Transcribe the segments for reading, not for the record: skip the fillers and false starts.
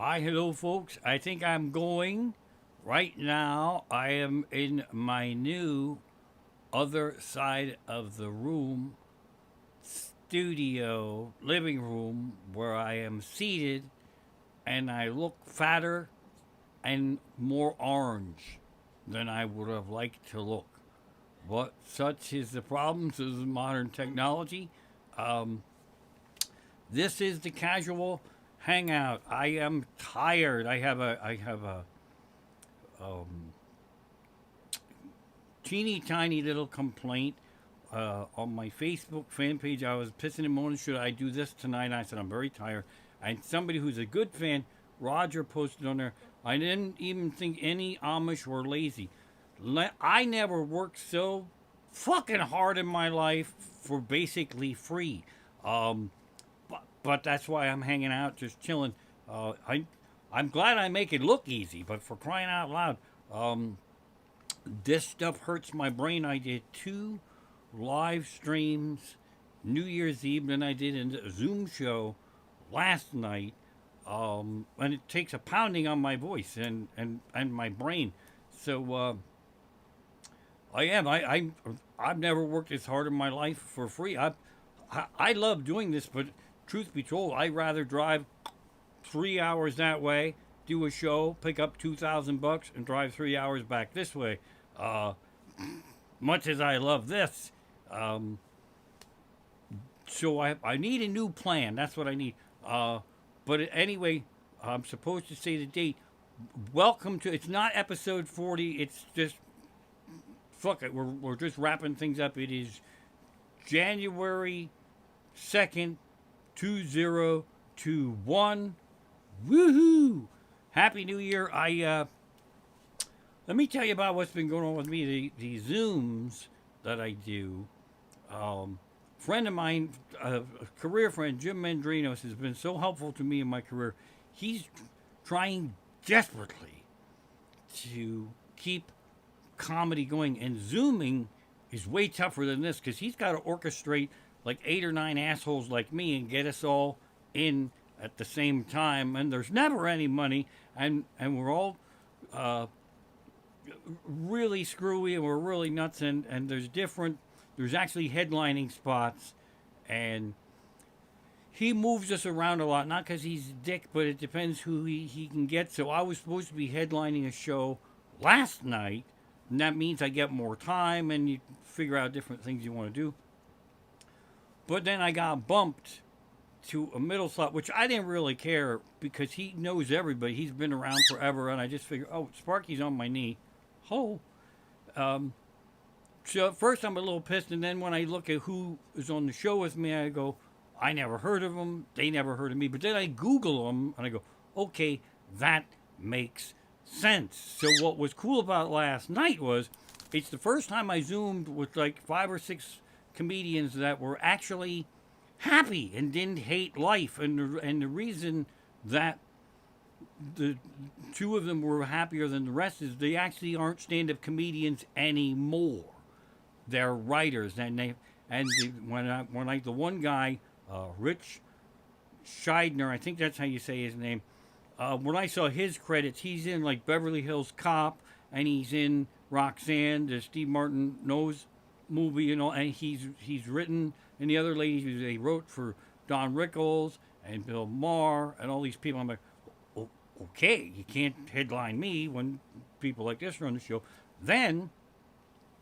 Hi, hello, folks. I think I'm going right now. I am in my new other side of the room, studio, living room, where I am seated and I look fatter and more orange than I would have liked to look. But such is the problems of modern technology. Um, this is the casual hangout. I am tired. I have a um, teeny tiny little complaint on my Facebook fan page. I was pissing and moaning, should I do this tonight? And I said, I'm very tired. And somebody who's a good fan, Roger, posted on there, I didn't even think any Amish were lazy. I never worked so fucking hard in my life for basically free. Um, but that's why I'm hanging out, just chilling. I'm glad I make it look easy, but for crying out loud, um, this stuff hurts my brain. I did two live streams New Year's Eve, and I did a Zoom show last night. And it takes a pounding on my voice and my brain. So I am. I've never worked as hard in my life for free. I love doing this, but truth be told, I'd rather drive 3 hours that way, do a show, pick up $2,000, and drive 3 hours back this way. Uh, much as I love this, um, so I need a new plan. That's what I need. But anyway, I'm supposed to say the date. Welcome to. It's not episode 40. It's just fuck it. We're just wrapping things up. It is January 2nd, 2021. Woohoo! Happy New Year. Let me tell you about what's been going on with me. The Zooms that I do. Friend of mine, a career friend, Jim Mendrinos, has been so helpful to me in my career. He's trying desperately to keep comedy going, and Zooming is way tougher than this because he's got to orchestrate like 8 or 9 assholes like me and get us all in at the same time. And there's never any money, and we're all uh, really screwy and we're really nuts, and there's actually headlining spots, and he moves us around a lot, not because he's a dick, but it depends who he can get. So I was supposed to be headlining a show last night, and that means I get more time and you figure out different things you want to do. But then I got bumped to a middle slot, which I didn't really care because he knows everybody. He's been around forever, and I just figured, oh, Sparky's on my knee. Oh. Um, so at first I'm a little pissed, and then when I look at who is on the show with me, I go, I never heard of them. They never heard of me. But then I Google them, and I go, okay, that makes sense. So what was cool about last night was it's the first time I Zoomed with like 5 or 6 comedians that were actually happy and didn't hate life. And the reason that the two of them were happier than the rest is they actually aren't stand-up comedians anymore. They're writers, and when I the one guy, Rich Scheidner, I think that's how you say his name. When I saw his credits, he's in like Beverly Hills Cop, and he's in Roxanne, the Steve Martin Knows movie, and he's written, and the other ladies they wrote for Don Rickles and Bill Maher and all these people. I'm like, okay, you can't headline me when people like this are on the show. Then,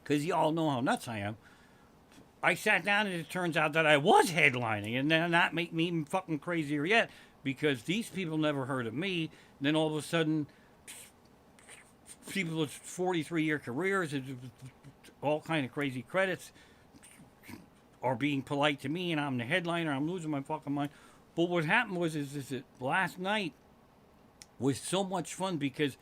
because you all know how nuts I am, I sat down and it turns out that I was headlining, and then that made me even fucking crazier yet because these people never heard of me. And then all of a sudden, people with 43-year careers, all kind of crazy credits, are being polite to me, and I'm the headliner. I'm losing my fucking mind. But what happened is that last night was so much fun because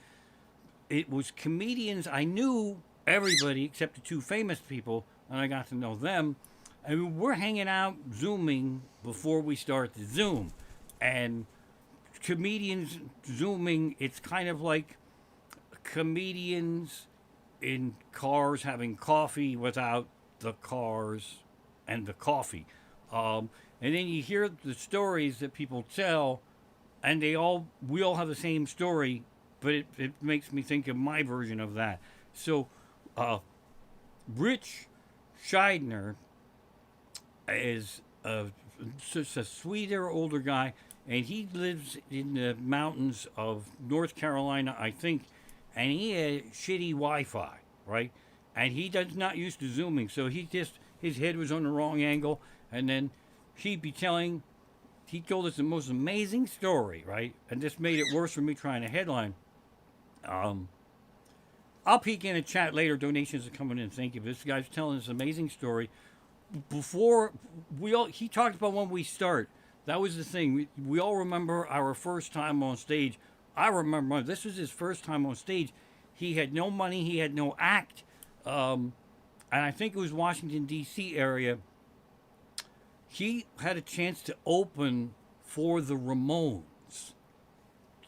it was comedians. I knew everybody except the two famous people, and I got to know them. And we're hanging out, Zooming before we start the Zoom. And comedians Zooming, it's kind of like comedians in cars having coffee without the cars and the coffee. And then you hear the stories that people tell and we all have the same story, but it makes me think of my version of that. So, Rich Scheidner is just a sweeter older guy, and he lives in the mountains of North Carolina, I think, and he had shitty Wi-Fi, right? And he does not used to zooming, so his head was on the wrong angle, and then he'd be telling. He told us the most amazing story, right? And this made it worse for me trying to headline. I'll peek in a chat later. Donations are coming in. Thank you. This guy's telling this amazing story. Before he talked about when we start. That was the thing. We all remember our first time on stage. I remember this was his first time on stage. He had no money. He had no act. And I think it was Washington, D.C. area. He had a chance to open for the Ramones.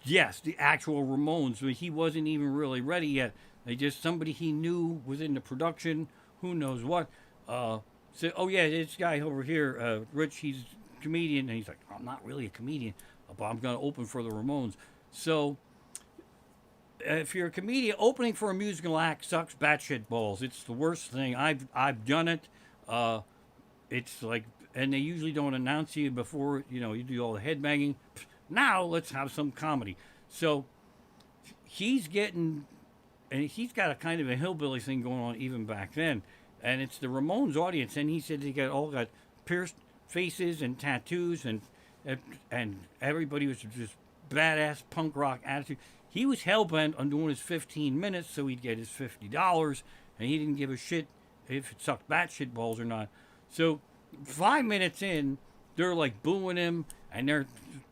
Yes, the actual Ramones. But he wasn't even really ready yet. They just, somebody he knew was in the production. Who knows what. Said, oh yeah, this guy over here, Rich, he's a comedian. And he's like, I'm not really a comedian, but I'm going to open for the Ramones. So, if you're a comedian, opening for a musical act sucks batshit balls. It's the worst thing. I've done it. It's like, and they usually don't announce you before, you do all the headbanging. Now let's have some comedy. So he's getting, and he's got a kind of a hillbilly thing going on even back then. And it's the Ramones audience. And he said they got pierced faces and tattoos, and everybody was just badass punk rock attitude. He was hell-bent on doing his 15 minutes so he'd get his $50, and he didn't give a shit if it sucked batshit balls or not. So 5 minutes in, they're like booing him, and they're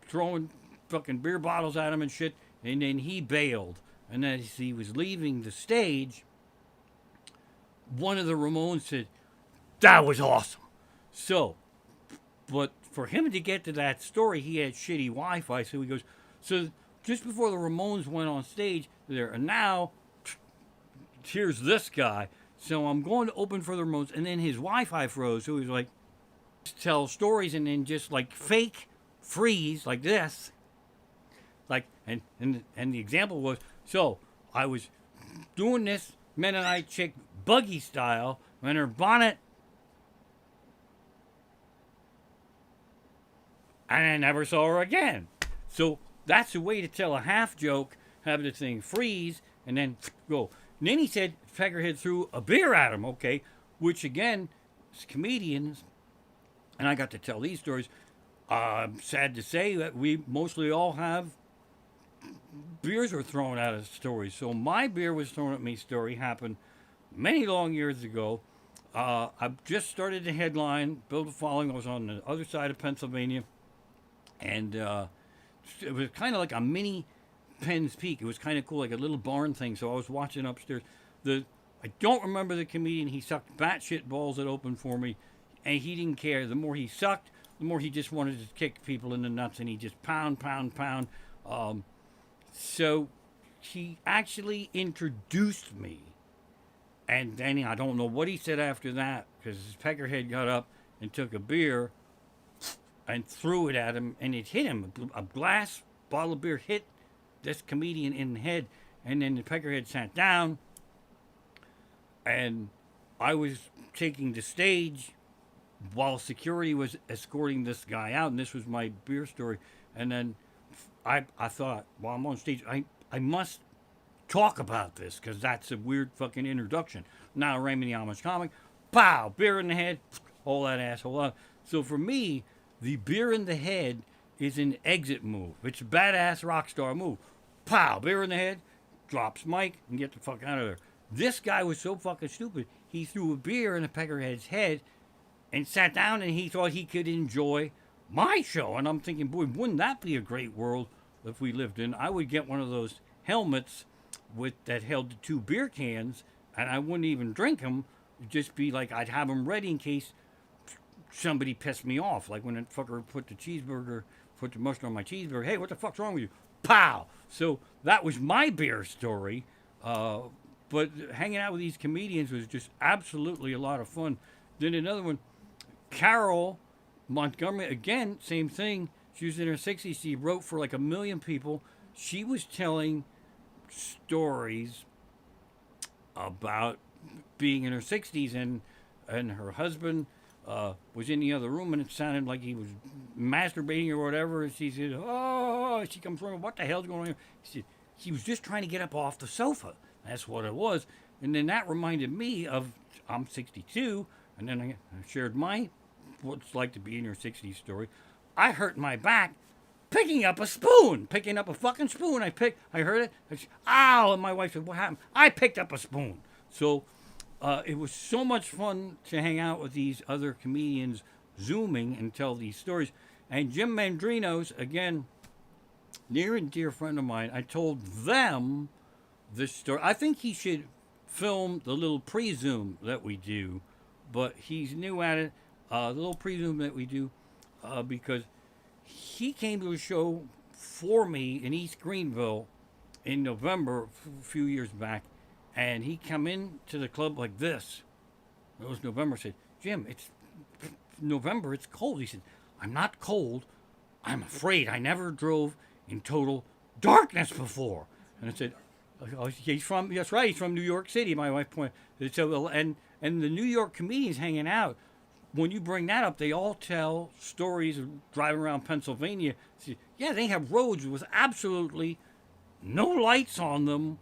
throwing fucking beer bottles at him and shit, and then he bailed. And as he was leaving the stage, one of the Ramones said, that was awesome. So, but for him to get to that story, he had shitty Wi-Fi, so he goes, so just before the Ramones went on stage there, and now here's this guy. So I'm going to open for the Ramones, and then his Wi-Fi froze. So he was like, tell stories, and then just like fake freeze like this. Like, and the example was, so I was doing this Mennonite chick buggy style, and her bonnet, and I never saw her again. So that's a way to tell a half joke, have the thing freeze, and then go. And then he said Peckerhead threw a beer at him, okay, which again, as comedians, and I got to tell these stories, sad to say that we mostly all have beers were thrown at us stories. So my beer was thrown at me story happened many long years ago. I just started to headline, build a following. I was on the other side of Pennsylvania, and it was kind of like a mini Penn's Peak. It was kind of cool, like a little barn thing. So I was watching upstairs. I don't remember the comedian. He sucked batshit balls that opened for me, and he didn't care. The more he sucked, the more he just wanted to kick people in the nuts, and he just pound. So he actually introduced me, and then I don't know what he said after that, because his Peckerhead got up and took a beer and threw it at him, and it hit him. A glass bottle of beer hit this comedian in the head, and then the Peckerhead sat down, and I was taking the stage while security was escorting this guy out, and this was my beer story. And then I thought, while I'm on stage, I must talk about this, because that's a weird fucking introduction. Now Raymond the Amishcomic, pow, beer in the head, all that asshole out. So for me, the beer in the head is an exit move. It's a badass rock star move. Pow, beer in the head, drops mic, and get the fuck out of there. This guy was so fucking stupid, he threw a beer in a Peckerhead's head and sat down, and he thought he could enjoy my show. And I'm thinking, boy, wouldn't that be a great world if we lived in? I would get one of those helmets that held the 2 beer cans, and I wouldn't even drink them. It'd just be like I'd have them ready in case somebody pissed me off. Like when that fucker put the mustard on my cheeseburger. Hey, what the fuck's wrong with you? Pow! So that was my beer story. But hanging out with these comedians was just absolutely a lot of fun. Then another one, Carol Montgomery, again, same thing. She was in her 60s. She wrote for like 1 million people. She was telling stories about being in her 60s, and her husband was in the other room, and it sounded like he was masturbating or whatever. And she said, "Oh," she comes from, "What the hell's going on?" She said, "He was just trying to get up off the sofa." That's what it was. And then that reminded me of, I'm 62, and then I shared my what it's like to be in your 60s story. I hurt my back picking up a fucking spoon. I heard it. Ow! And my wife said, "What happened?" I picked up a spoon. So it was so much fun to hang out with these other comedians, Zooming and tell these stories. And Jim Mandrinos, again, near and dear friend of mine, I told them this story. I think he should film the little pre-Zoom that we do, but he's new at it. The little pre-Zoom that we do, because he came to a show for me in East Greenville in November a few years back, and he come in to the club like this. It was November. I said, "Jim, it's November. It's cold." He said, "I'm not cold. I'm afraid. I never drove in total darkness before." And I said, "Oh, that's right. He's from New York City." My wife pointed. So, and the New York comedians hanging out, when you bring that up, they all tell stories of driving around Pennsylvania. See, yeah, they have roads with absolutely no lights on them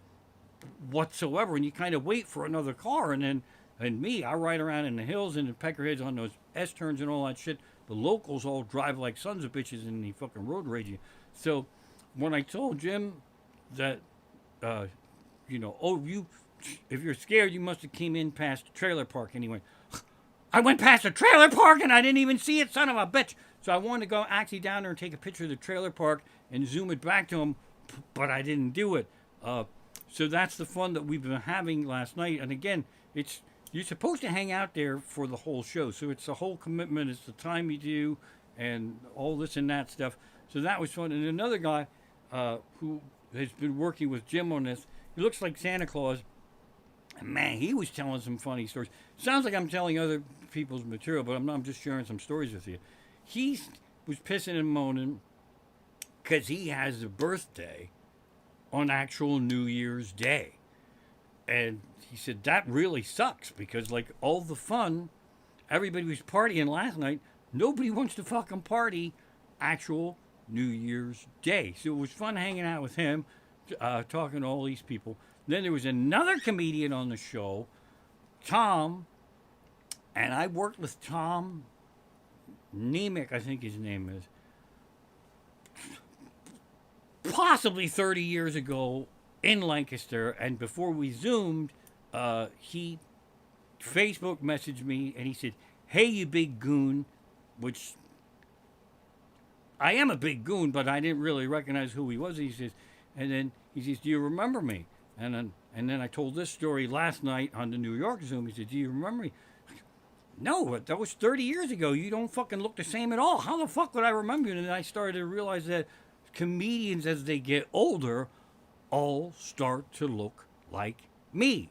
whatsoever, and you kind of wait for another car. And me, I ride around in the hills and the peckerheads on those S-turns and all that shit. The locals all drive like sons of bitches in the fucking road rage. So when I told Jim that, if you're scared, you must have came in past the trailer park anyway. I went past the trailer park and I didn't even see it, son of a bitch. So I wanted to go actually down there and take a picture of the trailer park and zoom it back to him, but I didn't do it. So that's the fun that we've been having last night. And again, you're supposed to hang out there for the whole show. So it's a whole commitment. It's the time you do and all this and that stuff. So that was fun. And another guy who has been working with Jim on this, he looks like Santa Claus. And man, he was telling some funny stories. Sounds like I'm telling other people's material, but I'm not. I'm just sharing some stories with you. He was pissing and moaning because he has a birthday on actual New Year's Day. And he said, that really sucks because, like, all the fun, everybody was partying last night. Nobody wants to fucking party actual New Year's Day. So it was fun hanging out with him, talking to all these people. Then there was another comedian on the show, Tom, and I worked with Tom Nemec, I think his name is, possibly 30 years ago in Lancaster. And before we Zoomed, he Facebook messaged me and he said, "Hey, you big goon," which I am a big goon, but I didn't really recognize who he was. He says, and then he says, "Do you remember me?" And then I told this story last night on the New York Zoom. He said, "Do you remember me?" No, that was 30 years ago. You don't fucking look the same at all. How the fuck would I remember you? And then I started to realize that comedians, as they get older, all start to look like me.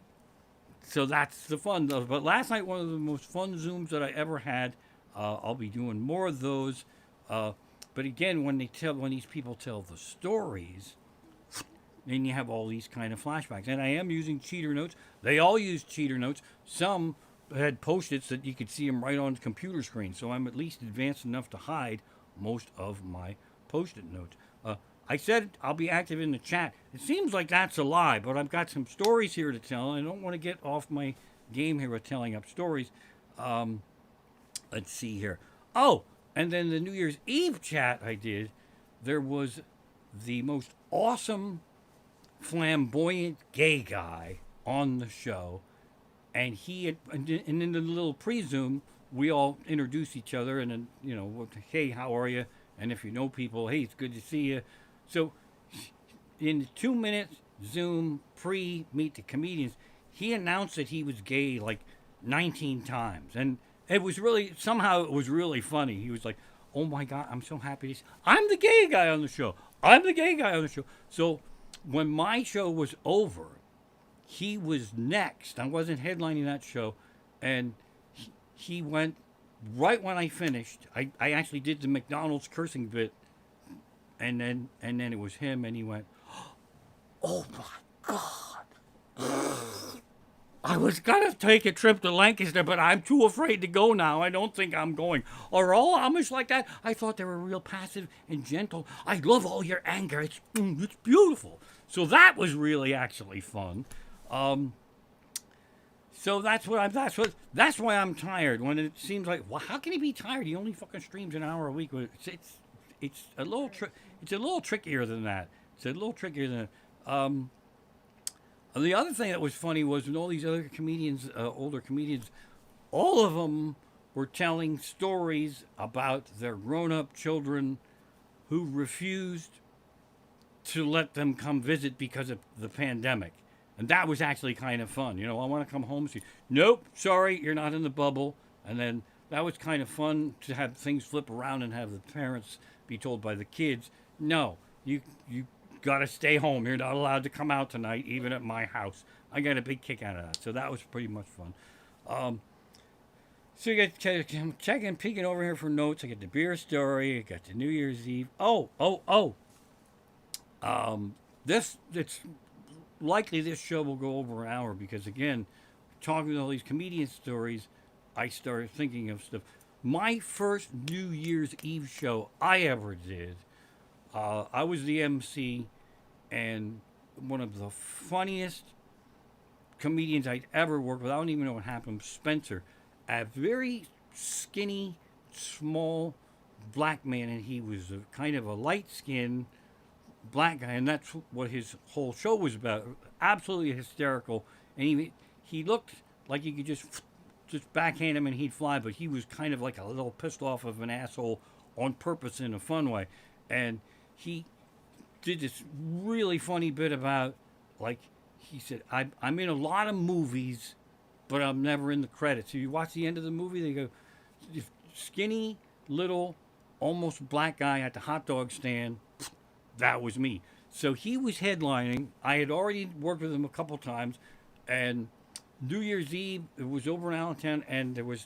So that's the fun. But last night, one of the most fun Zooms that I ever had. I'll be doing more of those. But again, when these people tell the stories, then you have all these kind of flashbacks. And I am using cheater notes. They all use cheater notes. Some had Post-its that you could see them right on the computer screen. So I'm at least advanced enough to hide most of my Post-it notes. I said I'll be active in the chat. It seems like that's a lie, but I've got some stories here to tell. I don't want to get off my game here with telling up stories. Let's see here. Oh, and then the New Year's Eve chat I did, there was the most awesome flamboyant gay guy on the show, and in the little pre-Zoom, we all introduce each other, and then, hey, how are you? And if you know people, hey, it's good to see you. So in 2 minutes Zoom pre-meet the comedians, he announced that he was gay like 19 times, and it was really funny. He was like, "Oh my God, I'm so happy. I'm the gay guy on the show. I'm the gay guy on the show." So when my show was over, he was next. I wasn't headlining that show, and he went right when I finished. I actually did the McDonald's cursing bit and then it was him, and he went, "Oh my God, I was gonna take a trip to Lancaster, but I'm too afraid to go now. I don't think I'm going. Are all Amish like that? I thought they were real passive and gentle. I love all your anger. It's beautiful." So that was really actually fun. Um, so that's why I'm tired. When it seems like, well, how can he be tired? He only fucking streams an hour a week. It's a little it's a little trickier than that. It's a little trickier than that. The other thing that was funny was when all these other comedians, older comedians, all of them were telling stories about their grown-up children who refused to let them come visit because of the pandemic. And that was actually kind of fun. I want to come home and see. Nope, sorry, you're not in the bubble. And then that was kind of fun to have things flip around and have the parents be told by the kids, no, you got to stay home. You're not allowed to come out tonight, even at my house. I got a big kick out of that. So that was pretty much fun. So you got checking, peeking over here for notes. I got the beer story. I got the New Year's Eve. Oh. It's likely this show will go over an hour because, again, talking with all these comedian stories, I started thinking of stuff. My first New Year's Eve show I ever did, I was the MC, and one of the funniest comedians I'd ever worked with, I don't even know what happened, Spencer, a very skinny, small black man, and he was kind of a light-skinned black guy, and that's what his whole show was about. Absolutely hysterical, and he looked like you could just backhand him and he'd fly, but he was kind of like a little pissed off of an asshole on purpose in a fun way. And he did this really funny bit about, like, he said, I'm in a lot of movies, but I'm never in the credits. So you watch the end of the movie, they go, skinny, little, almost black guy at the hot dog stand. That was me. So he was headlining. I had already worked with him a couple times, and New Year's Eve, it was over in Allentown, and there was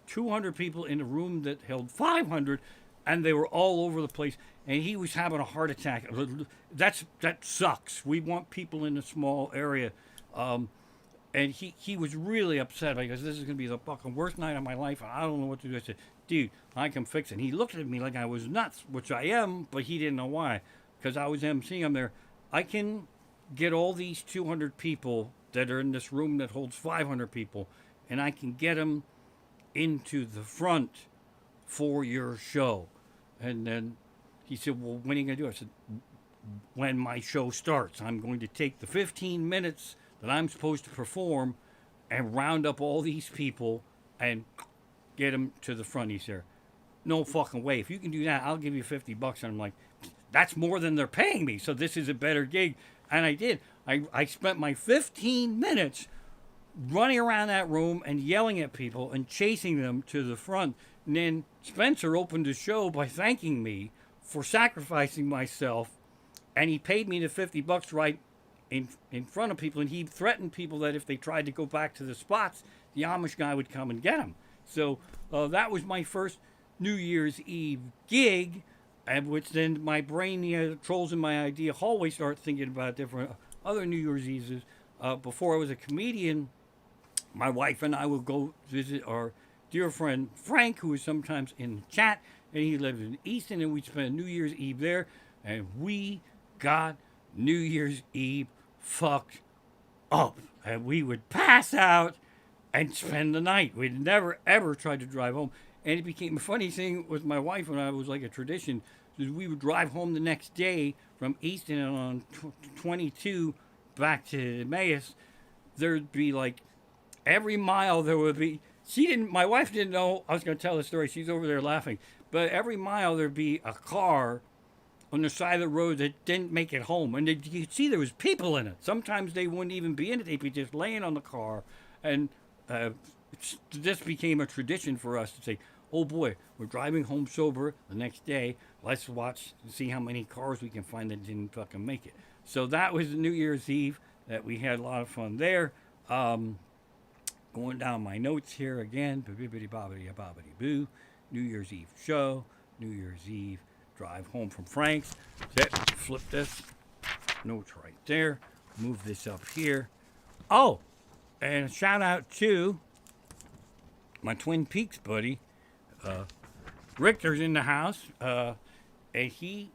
200 people in a room that held 500, and they were all over the place. And he was having a heart attack. That sucks. We want people in a small area. And he was really upset because this is going to be the fucking worst night of my life, and I don't know what to do. I said, dude, I can fix it. And he looked at me like I was nuts, which I am, but he didn't know why, because I was emceeing him there. I can get all these 200 people that are in this room that holds 500 people, and I can get them into the front for your show. And then he said, well, when are you going to do it? I said, when my show starts. I'm going to take the 15 minutes that I'm supposed to perform and round up all these people and get them to the front. He said, no fucking way. If you can do that, I'll give you $50. And I'm like, that's more than they're paying me, so this is a better gig. And I did. I spent my 15 minutes running around that room and yelling at people and chasing them to the front. And then Spencer opened the show by thanking me for sacrificing myself, and he paid me the $50 right in front of people, and he threatened people that if they tried to go back to the spots, the Amish guy would come and get them. So that was my first New Year's Eve gig, and which then my brain, the trolls in my idea hallway start thinking about different other New Year's Eves. Before I was a comedian, my wife and I would go visit our dear friend Frank, who is sometimes in the chat, and he lives in Easton, and we'd spend New Year's Eve there, and we got New Year's Eve fucked up, and we would pass out and spend the night. We'd never ever tried to drive home, and it became a funny thing with my wife and I. It was like a tradition. We would drive home the next day from Easton and on 22 back to Emmaus. There'd be like every mile there would be. My wife didn't know I was going to tell the story. She's over there laughing. But every mile there'd be a car on the side of the road that didn't make it home. And you could see there was people in it. Sometimes they wouldn't even be in it. They'd be just laying on the car. And this became a tradition for us to say, oh boy, we're driving home sober the next day. Let's watch and see how many cars we can find that didn't fucking make it. So that was New Year's Eve that we had a lot of fun there. Going down my notes here again. Bibbidi bobbidi bobbidi boo. New Year's Eve show. New Year's Eve. drive home from Frank's. Flip this. Notes right there. Move this up here. Oh, and a shout out to my Twin Peaks buddy. Richter's in the house. And he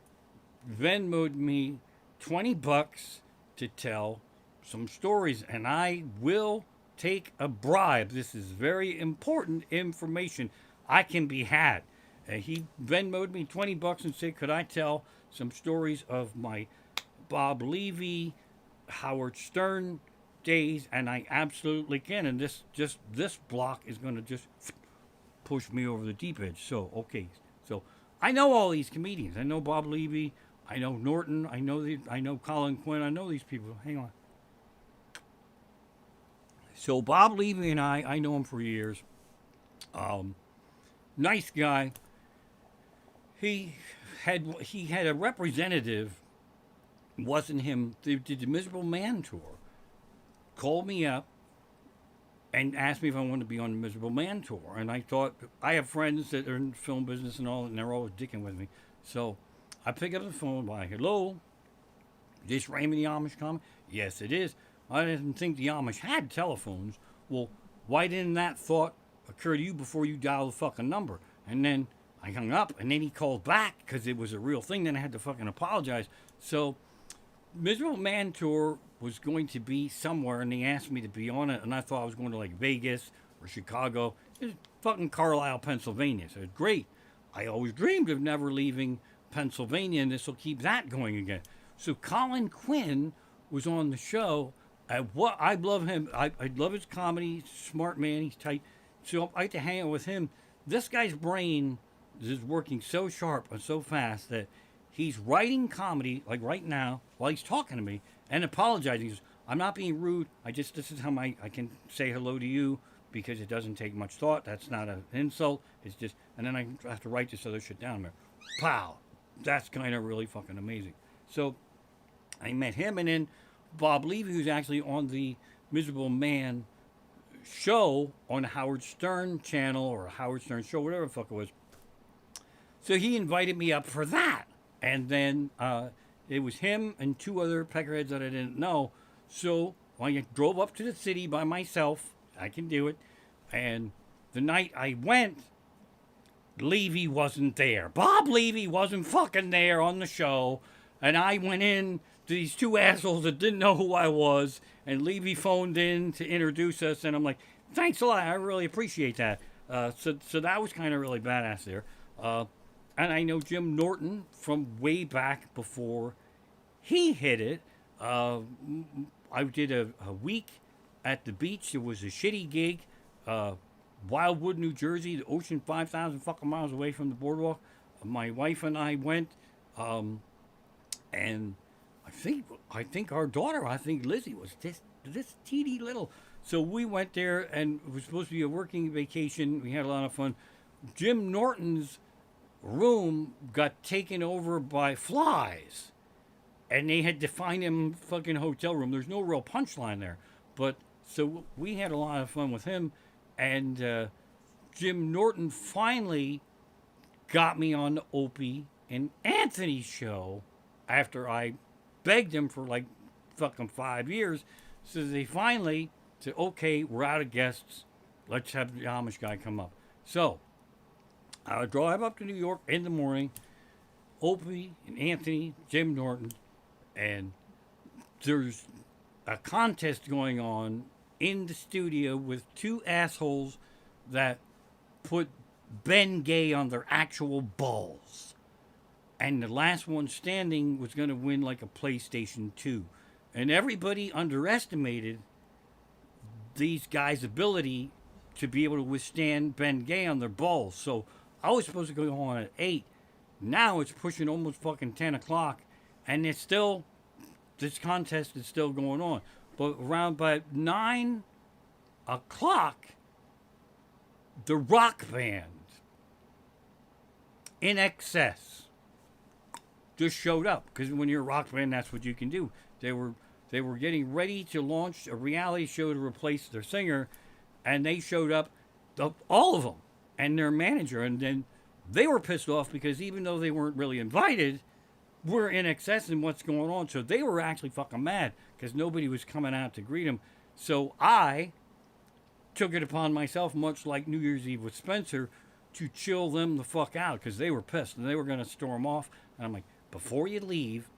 Venmoed me $20 to tell some stories, and I will take a bribe. This is very important information. I can be had. He Venmoed me $20 and said, could I tell some stories of my Bob Levy, Howard Stern days? And I absolutely can. And this block is going to just push me over the deep edge. So, okay. So, I know all these comedians. I know Bob Levy. I know Norton. I know Colin Quinn. I know these people. Hang on. So Bob Levy and I know him for years. Nice guy. He had a representative. Wasn't him. They did the Miserable Man tour. Called me up and asked me if I wanted to be on the Miserable Man tour. And I thought, I have friends that are in the film business and all, and they're always dicking with me. So I pick up the phone, hello, this Raymond the Amishcomic? Yes, it is. I didn't think the Amish had telephones. Well, why didn't that thought occur to you before you dial the fucking number? And then I hung up, and then he called back because it was a real thing. Then I had to fucking apologize. So Miserable Man tour was going to be somewhere, and they asked me to be on it, and I thought I was going to like Vegas or Chicago. It was fucking Carlisle, Pennsylvania. So it's great. I always dreamed of never leaving Pennsylvania, and this will keep that going again. So Colin Quinn was on the show. I love him. I love his comedy. He's a smart man. He's tight. So I like to hang out with him. This guy's brain is working so sharp and so fast that he's writing comedy, like right now, while he's talking to me and apologizing. He goes, I'm not being rude. This is how I can say hello to you because it doesn't take much thought. That's not an insult. It's just, and then I have to write this other shit down there. Pow. That's kind of really fucking amazing. So I met him, and then Bob Levy, who's actually on the Miserable Man show on Howard Stern channel or Howard Stern show, whatever the fuck it was. So he invited me up for that. And then it was him and two other peckerheads that I didn't know. So I drove up to the city by myself. I can do it. And the night I went, Levy wasn't there. Bob Levy wasn't fucking there on the show. And I went in to these two assholes that didn't know who I was. And Levy phoned in to introduce us. And I'm like, thanks a lot. I really appreciate that. So that was kind of really badass there. And I know Jim Norton from way back before he hit it. I did a week at the beach. It was a shitty gig. Wildwood, New Jersey, the ocean 5,000 fucking miles away from the boardwalk. My wife and I went, and I think our daughter, Lizzie, was this teeny little. So we went there, and it was supposed to be a working vacation. We had a lot of fun. Jim Norton's room got taken over by flies, and they had to find him a fucking hotel room. There's no real punchline there, but so we had a lot of fun with him. And Jim Norton finally got me on the Opie and Anthony show after I begged him for like fucking 5 years. So they finally said, okay, we're out of guests. Let's have the Amish guy come up. So I would drive up to New York in the morning, Opie and Anthony, Jim Norton, and there's a contest going on in the studio with two assholes that put Ben Gay on their actual balls. And the last one standing was going to win like a PlayStation 2. And everybody underestimated these guys' ability to be able to withstand Ben Gay on their balls. So I was supposed to go on at 8. Now it's pushing almost fucking 10 o'clock. And it's still, this contest is still going on. But around by 9 o'clock, the rock band, In Excess, just showed up. Because when you're a rock band, that's what you can do. They were getting ready to launch a reality show to replace their singer, and they showed up, all of them, and their manager. And then They were pissed off because even though they weren't really invited, we're in excess in what's going on. So they were actually fucking mad because nobody was coming out to greet them. So I took it upon myself, much like New Year's Eve with Spencer, to chill them the fuck out because they were pissed and they were going to storm off. And I'm like, before you leave,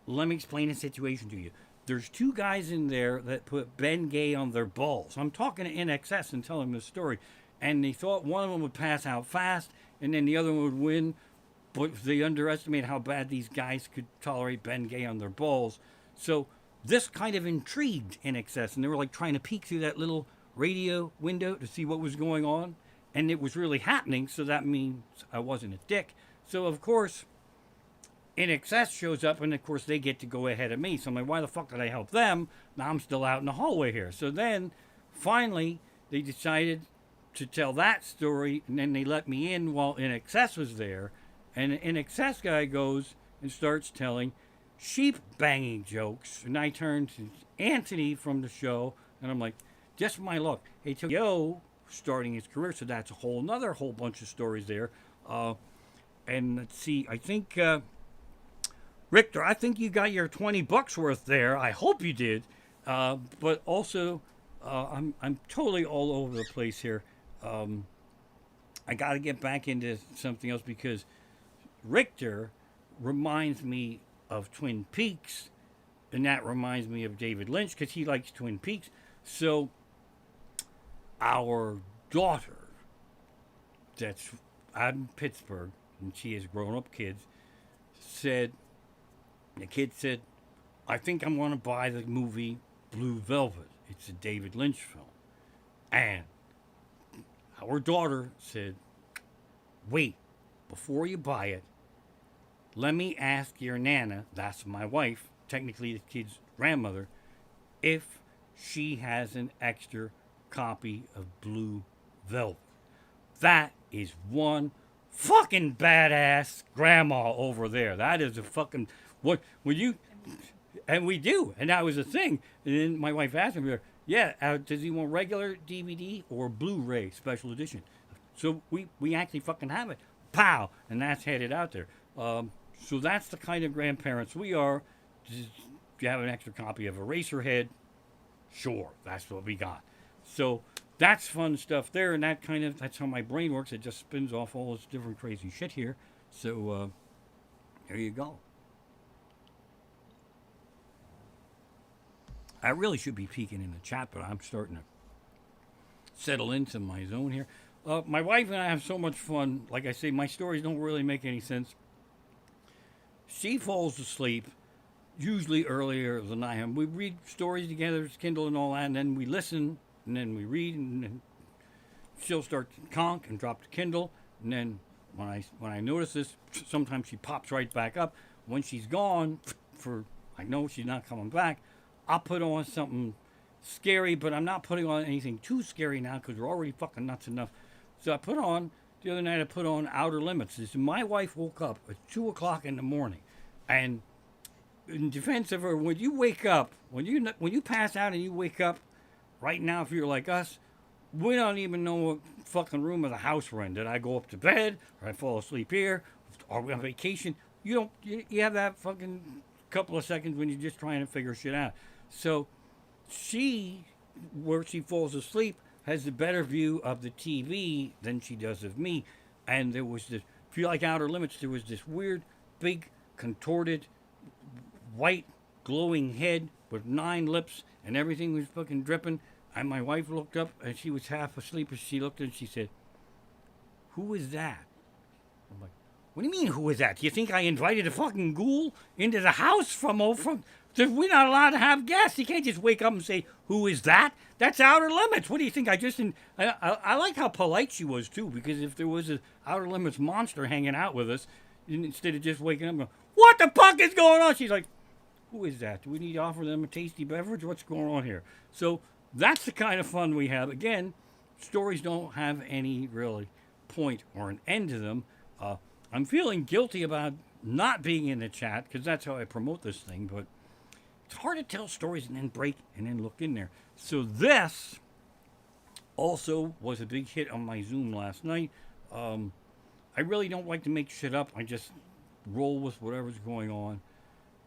let me explain the situation to you. There's two guys in there that put Ben Gay on their balls. I'm talking to NXS and telling this story. And they thought one of them would pass out fast and then the other one would win. But they underestimated how bad these guys could tolerate Ben Gay on their balls. So this kind of intrigued NXS. And they were like trying to peek through that little radio window to see what was going on. And it was really happening. So that means I wasn't a dick. So, of course, NXS shows up, and of course they get to go ahead of me. So I'm like, why the fuck did I help them? Now I'm still out in the hallway here. So then, finally, they decided to tell that story, and then they let me in while NXS was there. And the NXS guy goes and starts telling sheep banging jokes. And I turn to Anthony from the show, and I'm like, just my luck. Hey, Yo, starting his career, so that's a whole bunch of stories there. And let's see, I think... Richter, I think you got your $20 worth there. I hope you did. But also, I'm totally all over the place here. I got to get back into something else because Richter reminds me of Twin Peaks, and that reminds me of David Lynch because he likes Twin Peaks. So, our daughter, that's out in Pittsburgh, and she has grown-up kids, said... The kid said, I think I'm going to buy the movie Blue Velvet. It's a David Lynch film. And our daughter said, wait, before you buy it, let me ask your Nana, that's my wife, technically the kid's grandmother, if she has an extra copy of Blue Velvet. That is one fucking badass grandma over there. That is a fucking... What when you and we do, and that was a thing. And then my wife asked me, "Yeah, does he want regular DVD or Blu-ray special edition?" So we actually fucking have it. Pow, and that's headed out there. So that's the kind of grandparents we are. Do you have an extra copy of Eraserhead? Sure, that's what we got. So that's fun stuff there, and that's how my brain works. It just spins off all this different crazy shit here. So there you go. I really should be peeking in the chat, but I'm starting to settle into my zone here. My wife and I have so much fun. Like I say, my stories don't really make any sense. She falls asleep, usually earlier than I am. We read stories together, Kindle and all that, and then we listen, and then we read, and then she'll start to conk and drop the Kindle. And then when I notice this, sometimes she pops right back up. When she's gone, I know she's not coming back, I'll put on something scary, but I'm not putting on anything too scary now because we're already fucking nuts enough. So the other night I put on Outer Limits. My wife woke up at 2 o'clock in the morning. And in defense of her, when you wake up, when you pass out and you wake up, right now if you're like us, we don't even know what fucking room of the house we're in. Did I go up to bed? Or I fall asleep here? Are we on vacation? You have that fucking couple of seconds when you're just trying to figure shit out. So where she falls asleep, has a better view of the TV than she does of me. And there was this, if you like Outer Limits, there was this weird, big, contorted, white, glowing head with 9 lips, and everything was fucking dripping. And my wife looked up, and she was half asleep, and she looked and she said, "Who is that?" I'm like, "What do you mean, who is that? Do you think I invited a fucking ghoul into the house from we're not allowed to have guests. You can't just wake up and say, 'Who is that?' That's Outer Limits. What do you think? I like how polite she was, too, because if there was an Outer Limits monster hanging out with us, instead of just waking up and going, 'What the fuck is going on?' She's like, 'Who is that? Do we need to offer them a tasty beverage? What's going on here?' So that's the kind of fun we have. Again, stories don't have any really point or an end to them. I'm feeling guilty about not being in the chat because that's how I promote this thing, but it's hard to tell stories and then break and then look in there. So this also was a big hit on my Zoom last night. I I really don't like to make shit up. I just roll with whatever's going on.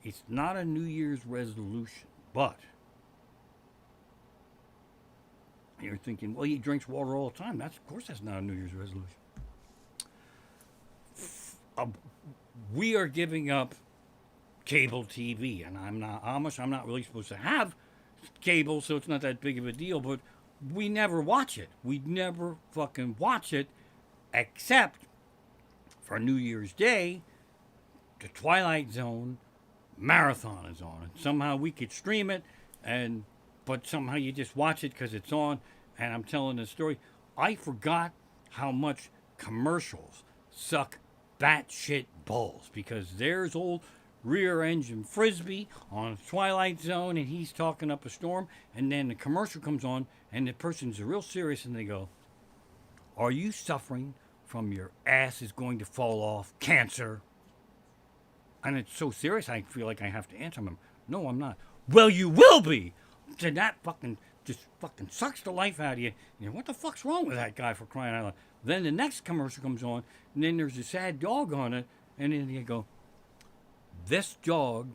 It's not a New Year's resolution, but you're thinking, well, he drinks water all the time. Of course, that's not a New Year's resolution. We are giving up cable TV, and I'm not Amish. I'm not really supposed to have cable, so it's not that big of a deal. But we never watch it. We never fucking watch it, except for New Year's Day. The Twilight Zone marathon is on, and somehow we could stream it, but somehow you just watch it because it's on. And I'm telling the story. I forgot how much commercials suck batshit balls, because there's old rear engine Frisbee on Twilight Zone, and he's talking up a storm, and then the commercial comes on, and the person's real serious, and they go, "Are you suffering from your ass is going to fall off cancer?" And it's so serious, I feel like I have to answer him. No, I'm not. Well, you will be. And that fucking just fucking sucks the life out of you. You know, what the fuck's wrong with that guy, for crying out loud? Then the next commercial comes on, and then there's a sad dog on it, and then you go, "This dog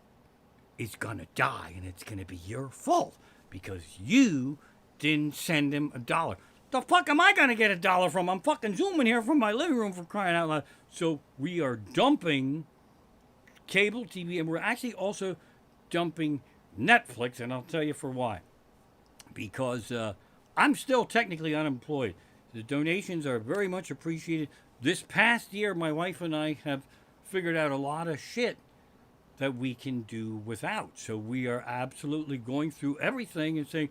is gonna die, and it's gonna be your fault because you didn't send him $1. The fuck am I gonna get $1 from? I'm fucking zooming here from my living room, for crying out loud. So we are dumping cable TV, and we're actually also dumping Netflix, and I'll tell you for why. Because I'm still technically unemployed. The donations are very much appreciated. This past year, my wife and I have figured out a lot of shit that we can do without. So we are absolutely going through everything and saying,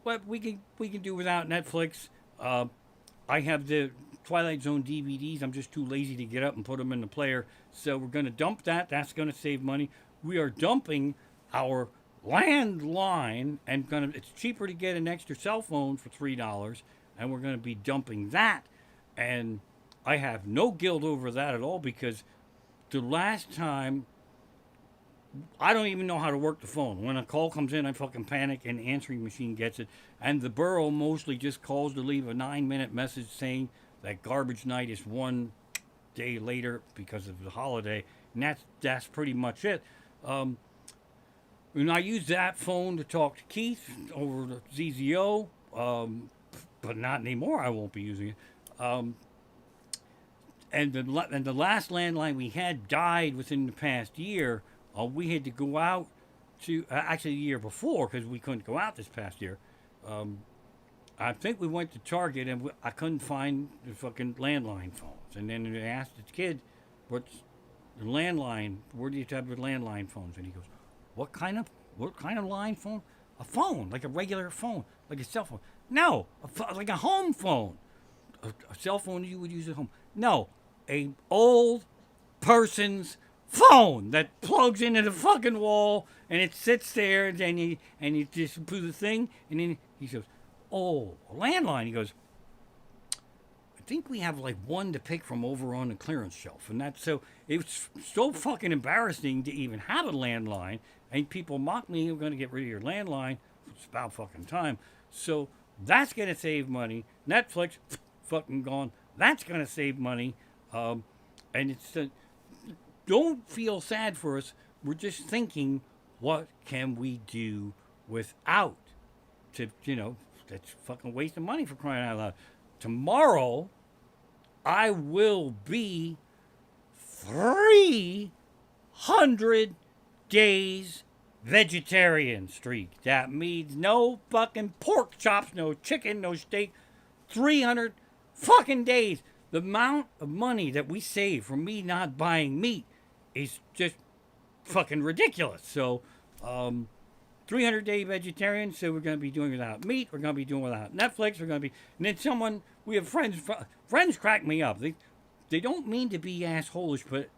what we can do without Netflix. I have the Twilight Zone DVDs. I'm just too lazy to get up and put them in the player. So we're going to dump that. That's going to save money. We are dumping our landline, and it's cheaper to get an extra cell phone for $3, and we're going to be dumping that. And I have no guilt over that at all, because the last time, I don't even know how to work the phone. When a call comes in, I fucking panic, and the answering machine gets it. And the borough mostly just calls to leave a 9-minute message saying that garbage night is 1 day later because of the holiday. And that's pretty much it. And I use that phone to talk to Keith over the ZZO, but not anymore. I won't be using it. And the last landline we had died within the past year. We had to go out to, actually the year before, because we couldn't go out this past year. I think we went to Target, and I couldn't find the fucking landline phones. And then I asked the kid, "What's the landline? Where do you have the landline phones?" And he goes, What kind of line phone? A phone, like a regular phone, like a cell phone. No, like a home phone. A cell phone you would use at home. No, a old person's phone that plugs into the fucking wall, and it sits there, and you just put the thing, and then he goes, "Oh, a landline." He goes, "I think we have like one to pick from over on the clearance shelf," and that's so. It's so fucking embarrassing to even have a landline. And people mock me, "You're going to get rid of your landline." It's about fucking time. So that's going to save money. Netflix, fucking gone. That's going to save money. And it's don't feel sad for us. We're just thinking, what can we do without? That's fucking waste of money, for crying out loud. Tomorrow, I will be 300 days vegetarian streak. That means no fucking pork chops, no chicken, no steak. 300 fucking days. The amount of money that we save from me not buying meat is just fucking ridiculous. So, 300-day vegetarian. So we're going to be doing without meat. We're going to be doing without Netflix. We're going to be, and then we have friends crack me up. They don't mean to be assholeish, but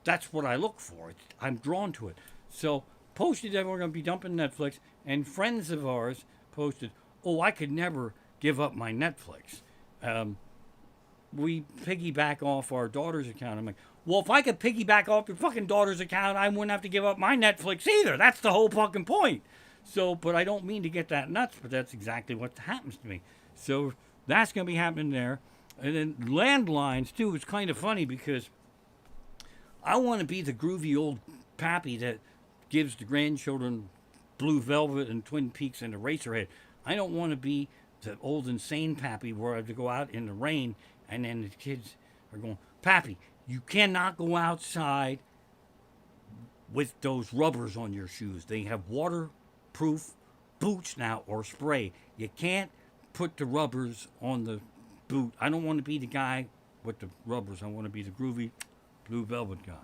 that's what I look for. I'm drawn to it. So posted that we're going to be dumping Netflix, and friends of ours posted, "Oh, I could never give up my Netflix. We piggyback off our daughter's account." I'm like, well, if I could piggyback off your fucking daughter's account, I wouldn't have to give up my Netflix either. That's the whole fucking point. So, but I don't mean to get that nuts, but that's exactly what happens to me. So that's going to be happening there. And then landlines too. It's kind of funny because I want to be the groovy old pappy that gives the grandchildren Blue Velvet and Twin Peaks and Eraserhead. I don't want to be the old insane pappy where I have to go out in the rain and then the kids are going, Pappy, you cannot go outside with those rubbers on your shoes. They have waterproof boots now or spray. You can't put the rubbers on the boot. I don't want to be the guy with the rubbers. I want to be the groovy Blue Velvet guy.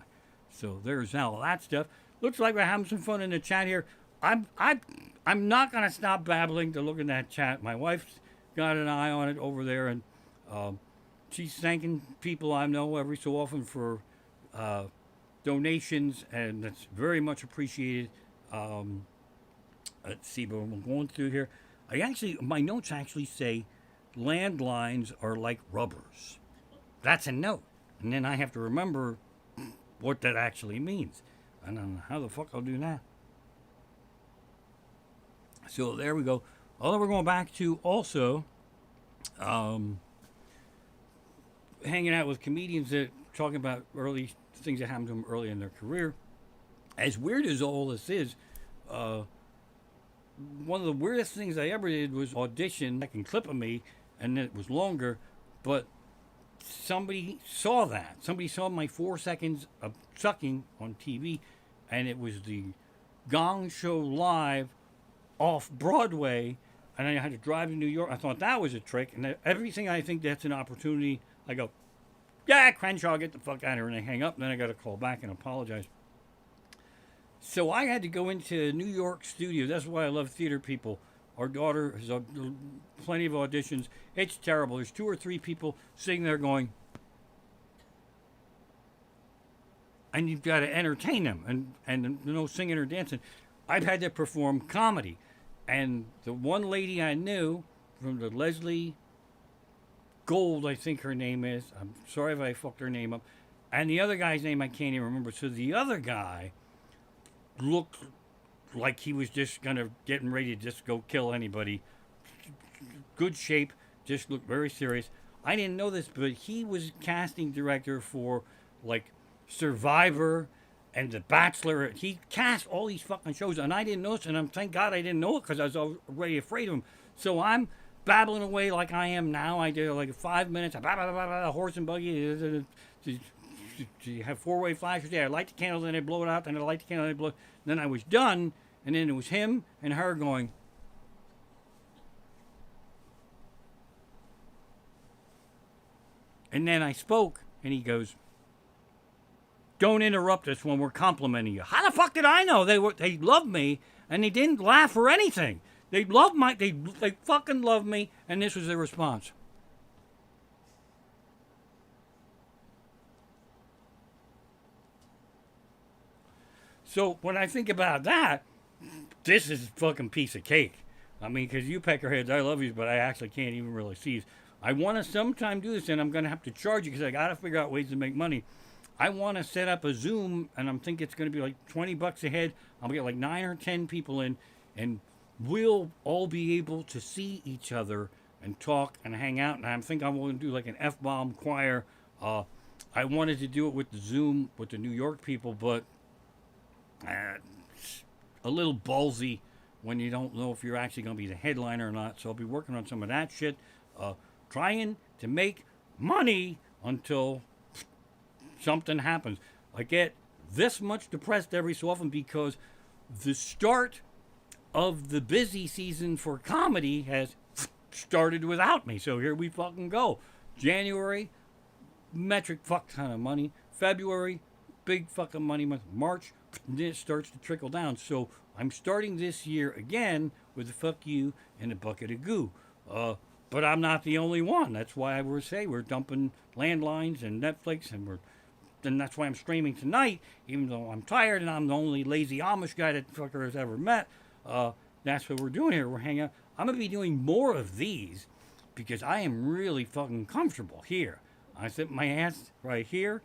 So there's all that stuff. Looks like we're having some fun in the chat here. I'm not gonna stop babbling to look in that chat. My wife's got an eye on it over there, and she's thanking people I know every so often for donations, and that's very much appreciated. Let's see, but I'm going through here. My notes actually say landlines are like rubbers. That's a note, and then I have to remember what that actually means. I don't know how the fuck I'll do that. So there we go. Although we're going back to also hanging out with comedians that talking about early things that happened to them early in their career. As weird as all this is, one of the weirdest things I ever did was audition. Like a clip of me, and it was longer, but somebody saw that. Somebody saw my 4 seconds of sucking on TV, and it was the Gong Show live off Broadway, and I had to drive to New York. I thought that was a trick, and everything I think that's an opportunity, I go, yeah, Crenshaw, get the fuck out of here, and I hang up, and then I got to call back and apologize. So I had to go into New York studio. That's why I love theater people. Our daughter has plenty of auditions. It's terrible. There's 2 or 3 people sitting there going, and you've got to entertain them and singing or dancing. I've had to perform comedy. And the one lady I knew from the Leslie Gold, I think her name is. I'm sorry if I fucked her name up. And the other guy's name I can't even remember. So the other guy looked like he was just getting ready to just go kill anybody. Good shape, just looked very serious. I didn't know this, but he was casting director for like Survivor and The Bachelor. He cast all these fucking shows, and I didn't know this, and thank God I didn't know it because I was already afraid of him. So I'm babbling away like I am now. I did like 5 minutes, horse and buggy. You have 4-way flashers. Yeah, I light the candle, then I blow it out, then I light the candle, then I blow it. Then I was done, and then it was him and her going, and then I spoke, and he goes, don't interrupt us when we're complimenting you. How the fuck did I know? They loved me, and they didn't laugh or anything. They fucking loved me, and this was their response. So when I think about that, this is a fucking piece of cake. I mean, because you peckerheads, I love you, but I actually can't even really see you. I want to sometime do this, and I'm going to have to charge you because I got to figure out ways to make money. I want to set up a Zoom, and I'm thinking it's going to be like $20 a head. I'll get like 9 or 10 people in, and we'll all be able to see each other and talk and hang out. And I think I'm going to do like an F-bomb choir. I wanted to do it with the Zoom with the New York people, but it's a little ballsy when you don't know if you're actually going to be the headliner or not. So I'll be working on some of that shit, trying to make money until something happens. I get this much depressed every so often because the start of the busy season for comedy has started without me. So here we fucking go. January, metric fuck ton of money. February, big fucking money month. March, then it starts to trickle down. So I'm starting this year again with a fuck you and a bucket of goo. But I'm not the only one. That's why we're dumping landlines and Netflix, and that's why I'm streaming tonight, even though I'm tired and I'm the only lazy Amish guy that fucker has ever met. That's what we're doing here. We're hanging out. I'm going to be doing more of these because I am really fucking comfortable here. I sit my ass right here.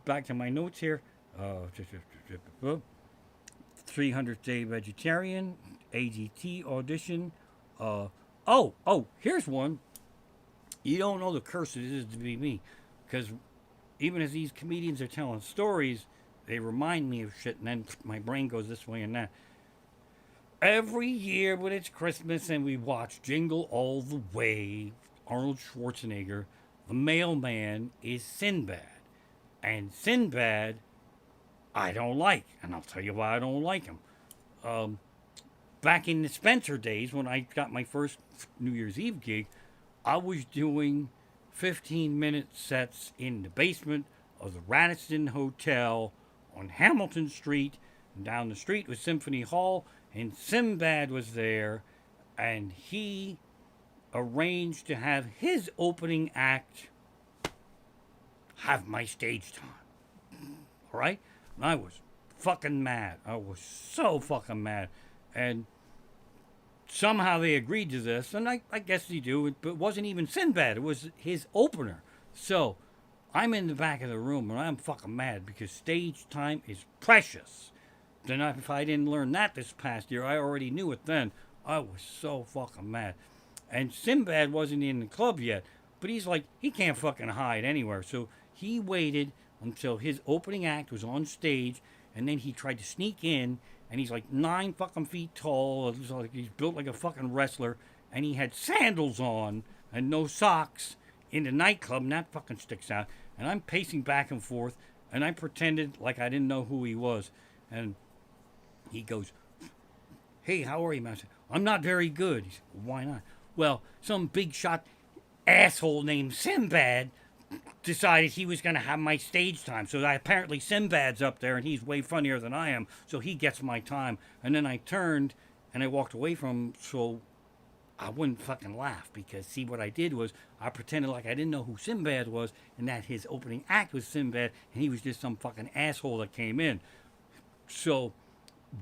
Back to my notes here. 300th Day Vegetarian, AGT audition. Here's one. You don't know the curse it is to be me. Because even as these comedians are telling stories, they remind me of shit, and then my brain goes this way and that. Every year when it's Christmas and we watch Jingle All the Way, Arnold Schwarzenegger, the mailman is Sinbad. And Sinbad, I don't like. And I'll tell you why I don't like him. Um, Back in the Spencer days, when I got my first New Year's Eve gig, I was doing 15-minute sets in the basement of the Radisson Hotel on Hamilton Street. And down the street was Symphony Hall, and Sinbad was there, and he arranged to have his opening act have my stage time. All right? And I was fucking mad. I was so fucking mad. And somehow they agreed to this, and I guess they do, but it wasn't even Sinbad. It was his opener. So I'm in the back of the room, and I'm fucking mad because stage time is precious. Then if I didn't learn that this past year, I already knew it then. I was so fucking mad. And Sinbad wasn't in the club yet, but he's like, he can't fucking hide anywhere. So he waited until his opening act was on stage, and then he tried to sneak in, and he's like 9 fucking feet tall. He's built like a fucking wrestler, and he had sandals on and no socks in the nightclub, and that fucking sticks out. And I'm pacing back and forth, and I pretended like I didn't know who he was. And he goes, "Hey, how are you, man?" I said, "I'm not very good." He said, "Why not?" "Well, some big shot asshole named Sinbad decided he was going to have my stage time. So apparently Sinbad's up there, and he's way funnier than I am, so he gets my time." And then I turned, and I walked away from him so I wouldn't fucking laugh. Because, see, what I did was I pretended like I didn't know who Sinbad was, and that his opening act was Sinbad, and he was just some fucking asshole that came in. So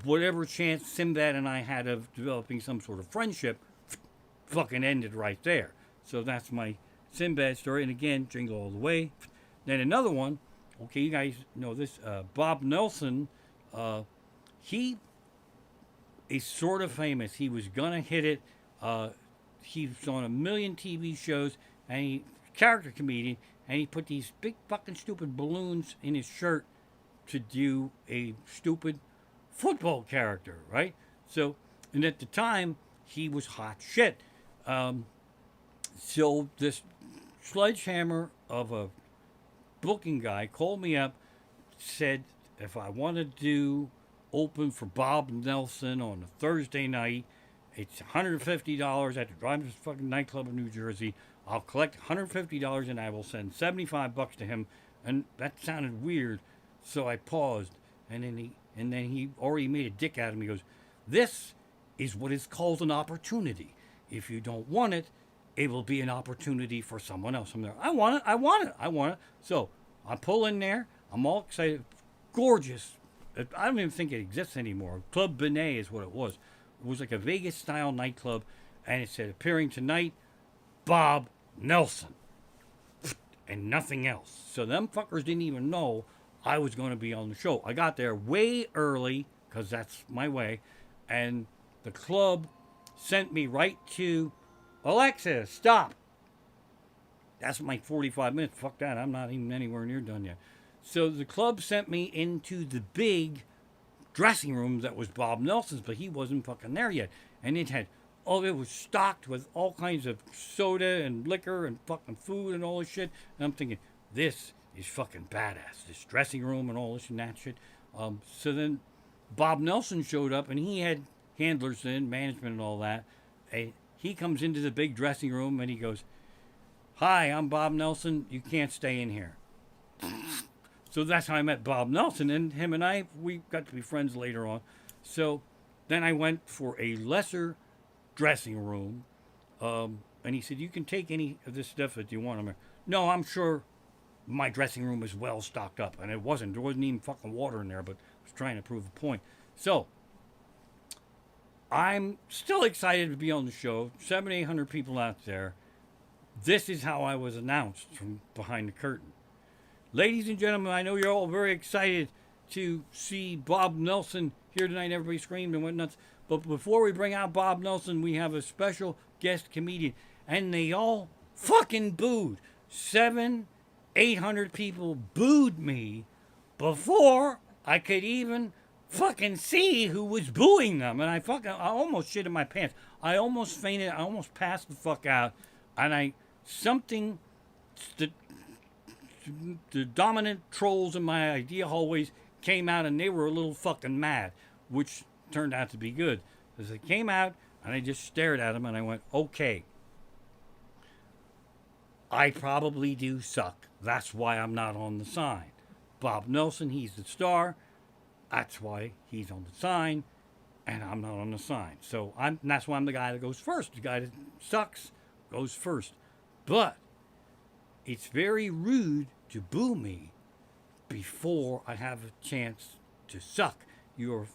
whatever chance Sinbad and I had of developing some sort of friendship fucking ended right there. So that's my Sinbad story. And again, Jingle All the Way. Then another one, okay, you guys know this, Bob Nelson, he is sort of famous. He was gonna hit it. He was on a million TV shows, and he character comedian, and he put these big fucking stupid balloons in his shirt to do a stupid football character, right? So, and at the time, he was hot shit. So this sledgehammer of a booking guy called me up, said if I wanted to open for Bob Nelson on a Thursday night, it's $150. I have to drive to this fucking nightclub in New Jersey. I'll collect $150 and I will send $75 to him. And that sounded weird, so I paused. And then he already made a dick out of me. He goes, "This is what is called an opportunity. If you don't want it, it will be an opportunity for someone else." I'm there, I want it. So I pull in there. I'm all excited. Gorgeous. I don't even think it exists anymore. Club Benet is what it was. It was like a Vegas-style nightclub, and it said, "Appearing tonight, Bob Nelson." And nothing else. So them fuckers didn't even know I was going to be on the show. I got there way early, because that's my way, and the club sent me right to, "Alexa, stop." That's my 45 minutes. Fuck that. I'm not even anywhere near done yet. So the club sent me into the big dressing room that was Bob Nelson's, but he wasn't fucking there yet. And it was stocked with all kinds of soda and liquor and fucking food and all this shit. And I'm thinking, this is fucking badass. This dressing room and all this and that shit. So then Bob Nelson showed up, and he had handlers in, management and all that. And he comes into the big dressing room, and he goes, "Hi, I'm Bob Nelson. You can't stay in here." So that's how I met Bob Nelson, and him and I, we got to be friends later on. So then I went for a lesser dressing room, and he said, "You can take any of this stuff that you want." I'm like, "No, I'm sure my dressing room is well stocked up." And it wasn't. There wasn't even fucking water in there, but I was trying to prove a point. So I'm still excited to be on the show. 700-800 people out there. This is how I was announced from behind the curtain. Ladies and gentlemen, I know you're all very excited to see Bob Nelson here tonight. Everybody screamed and went nuts. But before we bring out Bob Nelson, we have a special guest comedian. And they all fucking booed. 800 people booed me before I could even fucking see who was booing them. And I almost shit in my pants. I almost fainted. I almost passed the fuck out. And something, the, the dominant trolls in my idea hallways came out and they were a little fucking mad, which turned out to be good. Because they came out and I just stared at them and I went, okay, I probably do suck. That's why I'm not on the sign. Bob Nelson, he's the star. That's why he's on the sign, and I'm not on the sign. So that's why I'm the guy that goes first. The guy that sucks goes first. But it's very rude to boo me before I have a chance to suck. You're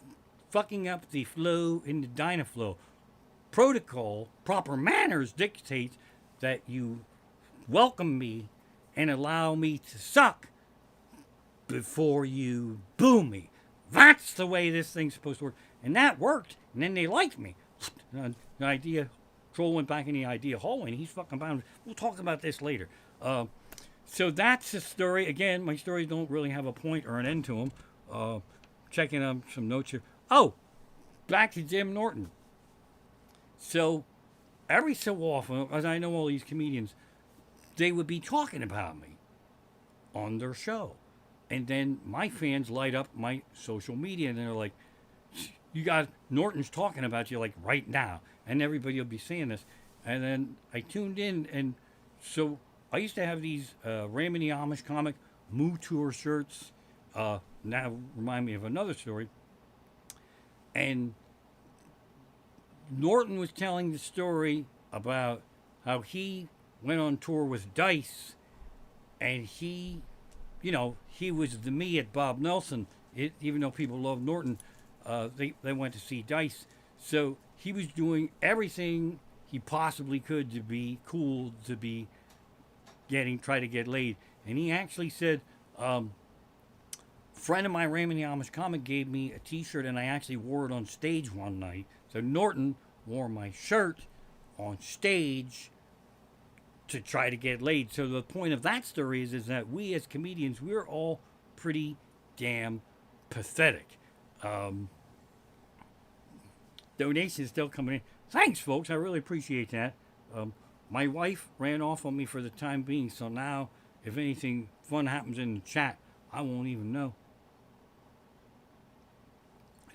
fucking up the flow in the Dynaflow. Protocol, proper manners dictates that you welcome me and allow me to suck before you boo me. That's the way this thing's supposed to work. And that worked. And then they liked me. The idea, troll went back in the idea hallway and he's fucking bound. We'll talk about this later. So that's the story. Again, my stories don't really have a point or an end to them. Checking on some notes here. Oh, back to Jim Norton. So every so often, as I know all these comedians, they would be talking about me on their show. And then my fans light up my social media and they're like, you got Norton's talking about you like right now. And everybody will be saying this. And then I tuned in. And so I used to have these Raymond the Amishcomic Moo Tour shirts. Now remind me of another story. And Norton was telling the story about how he went on tour with Dice and he was the me at Bob Nelson. Even though people love Norton, they went to see Dice. So he was doing everything he possibly could to be cool, to be try to get laid. And he actually said, friend of mine, Raymond the Amishcomic, gave me a t-shirt and I actually wore it on stage one night. So Norton wore my shirt on stage to try to get laid. So the point of that story is that we as comedians, we're all pretty damn pathetic. Donations still coming in. Thanks, folks. I really appreciate that. My wife ran off on me for the time being, so now if anything fun happens in the chat, I won't even know.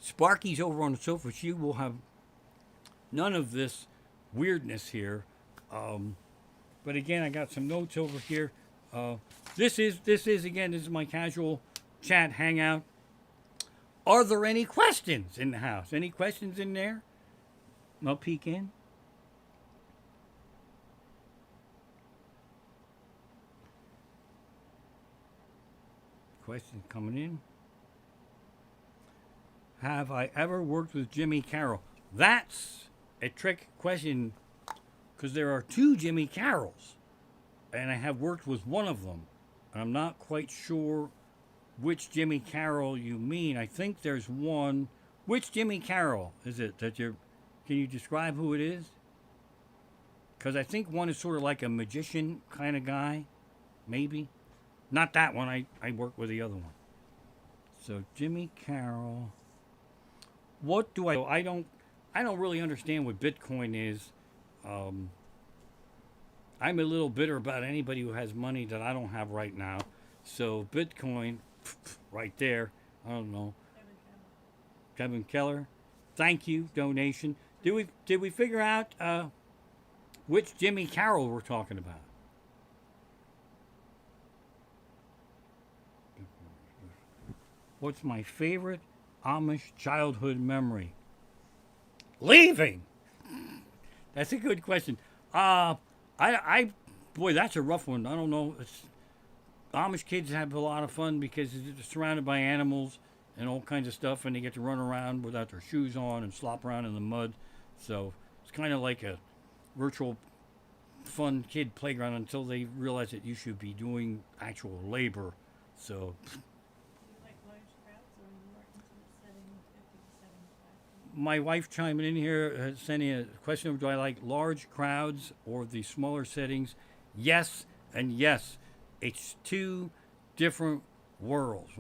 Sparky's over on the sofa. She will have none of this weirdness here. But again, I got some notes over here. This is my casual chat hangout. Are there any questions in the house? Any questions in there? I'll peek in. Questions coming in. Have I ever worked with Jimmy Carroll? That's a trick question because there are two Jimmy Carrolls, and I have worked with one of them. And I'm not quite sure which Jimmy Carroll you mean. I think there's one. Which Jimmy Carroll is it that you're? Can you describe who it is? Because I think one is sort of like a magician kind of guy, maybe. Not that one. I work with the other one. So Jimmy Carroll. What do I don't really understand what Bitcoin is. I'm a little bitter about anybody who has money that I don't have right now. So Bitcoin, right there. I don't know. Kevin Keller. Thank you. Donation. Did we figure out which Jimmy Carroll we're talking about? What's my favorite Amish childhood memory? Leaving. That's a good question. Boy, that's a rough one. I don't know. Amish kids have a lot of fun because they're surrounded by animals and all kinds of stuff, and they get to run around without their shoes on and slop around in the mud. So it's kind of like a virtual fun kid playground until they realize that you should be doing actual labor. So. My wife chiming in here, sending a question of do I like large crowds or the smaller settings? Yes and yes. It's two different worlds.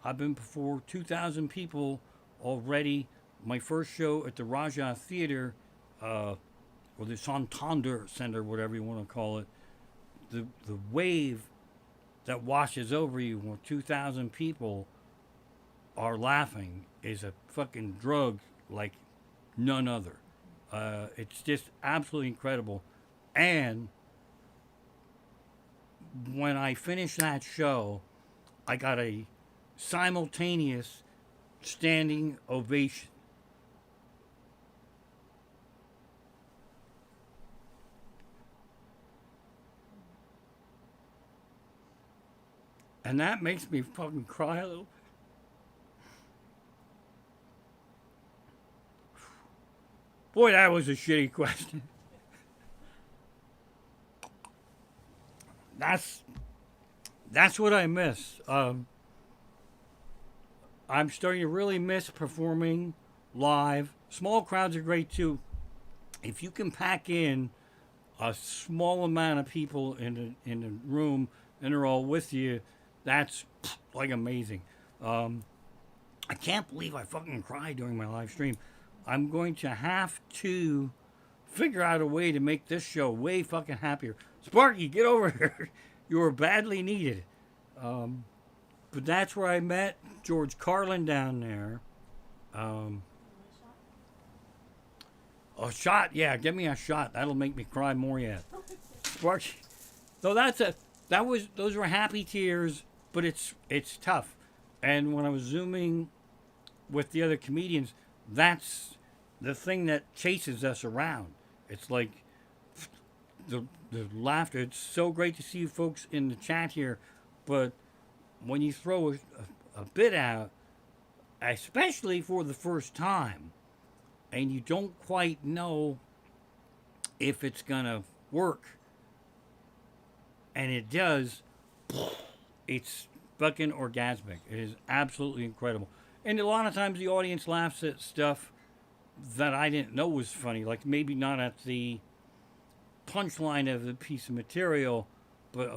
I've been before 2,000 people already. My first show at the Raja Theater, or the Santander Center, whatever you want to call it, the wave that washes over you when 2,000 people are laughing is a fucking drug like none other. It's just absolutely incredible. And when I finished that show, I got a simultaneous standing ovation. And that makes me fucking cry a little. Boy, that was a shitty question. That's what I miss. I'm starting to really miss performing live. Small crowds are great too. If you can pack in a small amount of people in the room and they're all with you, that's like amazing. I can't believe I fucking cried during my live stream. I'm going to have to figure out a way to make this show way fucking happier. Sparky, get over here. You are badly needed. But that's where I met George Carlin down there. A shot, yeah, give me a shot. That'll make me cry more yet. Sparky. So those were happy tears, but it's tough. And when I was zooming with the other comedians, that's the thing that chases us around. It's like the laughter. It's so great to see you folks in the chat here, but when you throw a bit out, especially for the first time, and you don't quite know if it's gonna work, and it does, it's fucking orgasmic. It is absolutely incredible. And a lot of times the audience laughs at stuff that I didn't know was funny, like maybe not at the punchline of the piece of material, but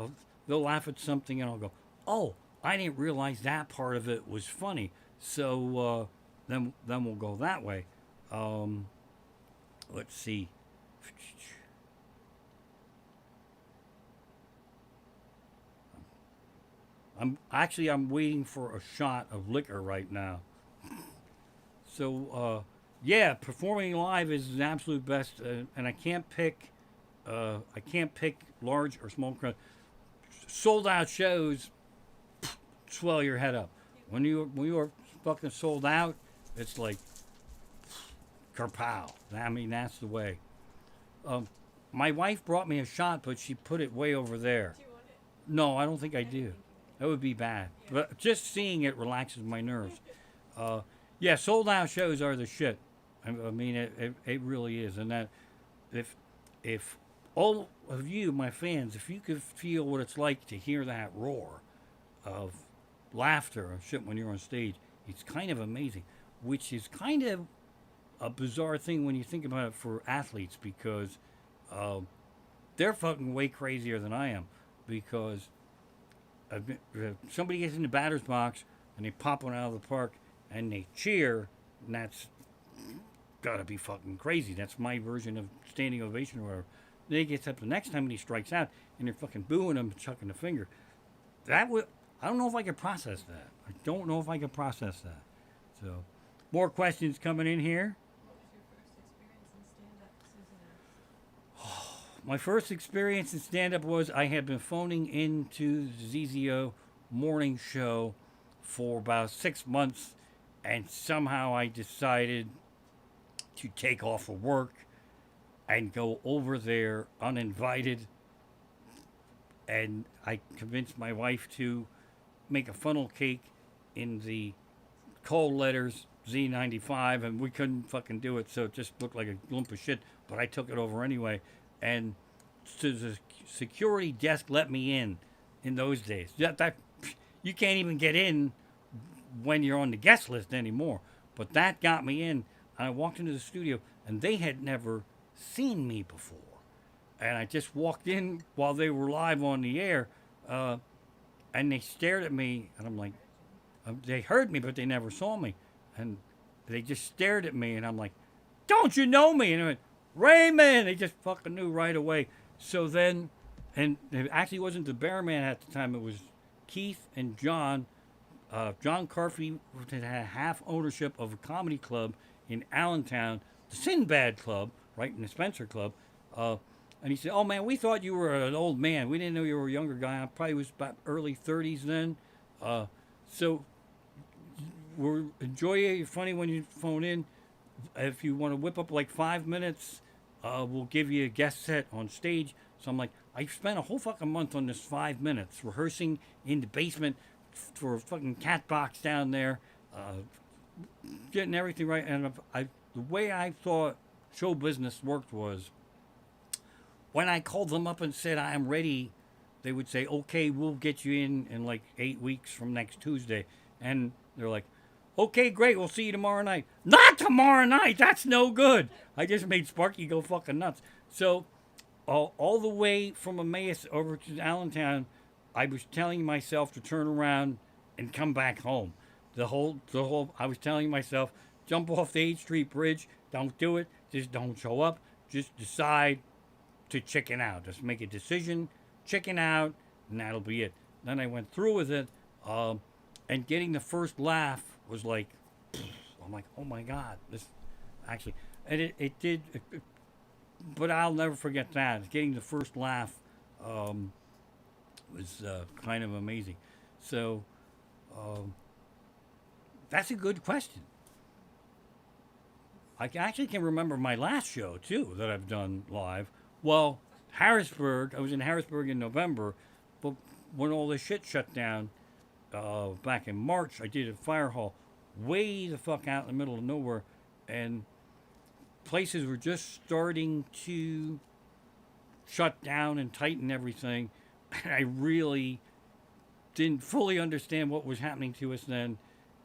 they'll laugh at something and I'll go, oh, I didn't realize that part of it was funny. So then we'll go that way. Let's see. I'm waiting for a shot of liquor right now. So yeah, performing live is the absolute best, and I can't pick large or small crowd. Sold out shows swell your head up. When you are fucking sold out, it's like kerpow. I mean, that's the way. My wife brought me a shot, but she put it way over there. Do you want it? No, I don't think I do. That would be bad. But just seeing it relaxes my nerves. Yeah, sold out shows are the shit. I mean, it really is. And that if all of you, my fans, if you could feel what it's like to hear that roar of laughter and shit when you're on stage, it's kind of amazing. Which is kind of a bizarre thing when you think about it for athletes, because they're fucking way crazier than I am. Because somebody gets in the batter's box and they pop one out of the park and they cheer, and that's gotta be fucking crazy. That's my version of standing ovation or whatever. Then he gets up the next time and he strikes out and they're fucking booing him and chucking the finger. I don't know if I can process that. I don't know if I can process that. So, more questions coming in here. What was your first experience in stand-up, Susan? My first experience in stand-up was I had been phoning into the ZZO morning show for about 6 months, and somehow I decided to take off of work and go over there uninvited. And I convinced my wife to make a funnel cake in the cold letters Z95, and we couldn't fucking do it, so it just looked like a lump of shit. But I took it over anyway, and so the security desk let me in those days. That you can't even get in when you're on the guest list anymore. But that got me in, and I walked into the studio, and they had never seen me before. and I just walked in while they were live on the air, and they stared at me, and I'm like, they heard me, but they never saw me, and they just stared at me, and I'm like, don't you know me? And they went, Raymond. They just fucking knew right away. So then, and it actually wasn't the Bearman at the time. It was Keith and John. John Carfey had half ownership of a comedy club in Allentown, the Sinbad Club, right in the Spencer Club. And he said, "Oh man, we thought you were an old man. We didn't know you were a younger guy. I probably was about early 30s then. So we're enjoy it. You're funny when you phone in. If you want to whip up like 5 minutes, we'll give you a guest set on stage." So I'm like, I spent a whole fucking month on this 5 minutes rehearsing in the basement for a fucking cat box down there, getting everything right. And the way I thought show business worked was when I called them up and said I am ready, they would say, "Okay, we'll get you in like 8 weeks from next Tuesday." And they're like, "Okay, great, we'll see you tomorrow night." Not tomorrow night, that's no good. I just made Sparky go fucking nuts. So all the way from Emmaus over to Allentown, I was telling myself to turn around and come back home. The whole, I was telling myself, jump off the 8th Street Bridge, don't do it, just don't show up, just decide to chicken out. Just make a decision, chicken out, and that'll be it. Then I went through with it, and getting the first laugh was like, I'm like, oh my God, this actually, and it did, but I'll never forget that. Getting the first laugh was kind of amazing. So that's a good question. I actually can remember my last show too that I've done live. Well, Harrisburg, I was in Harrisburg in November, but when all this shit shut down back in March, I did a fire hall way the fuck out in the middle of nowhere, and places were just starting to shut down and tighten everything. And I really didn't fully understand what was happening to us then,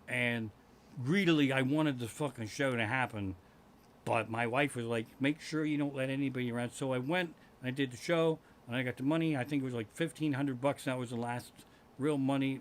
and greedily I wanted the fucking show to happen, but my wife was like, make sure you don't let anybody around. So I went, I did the show, and I got the money. I think it was like $1,500. That was the last real money.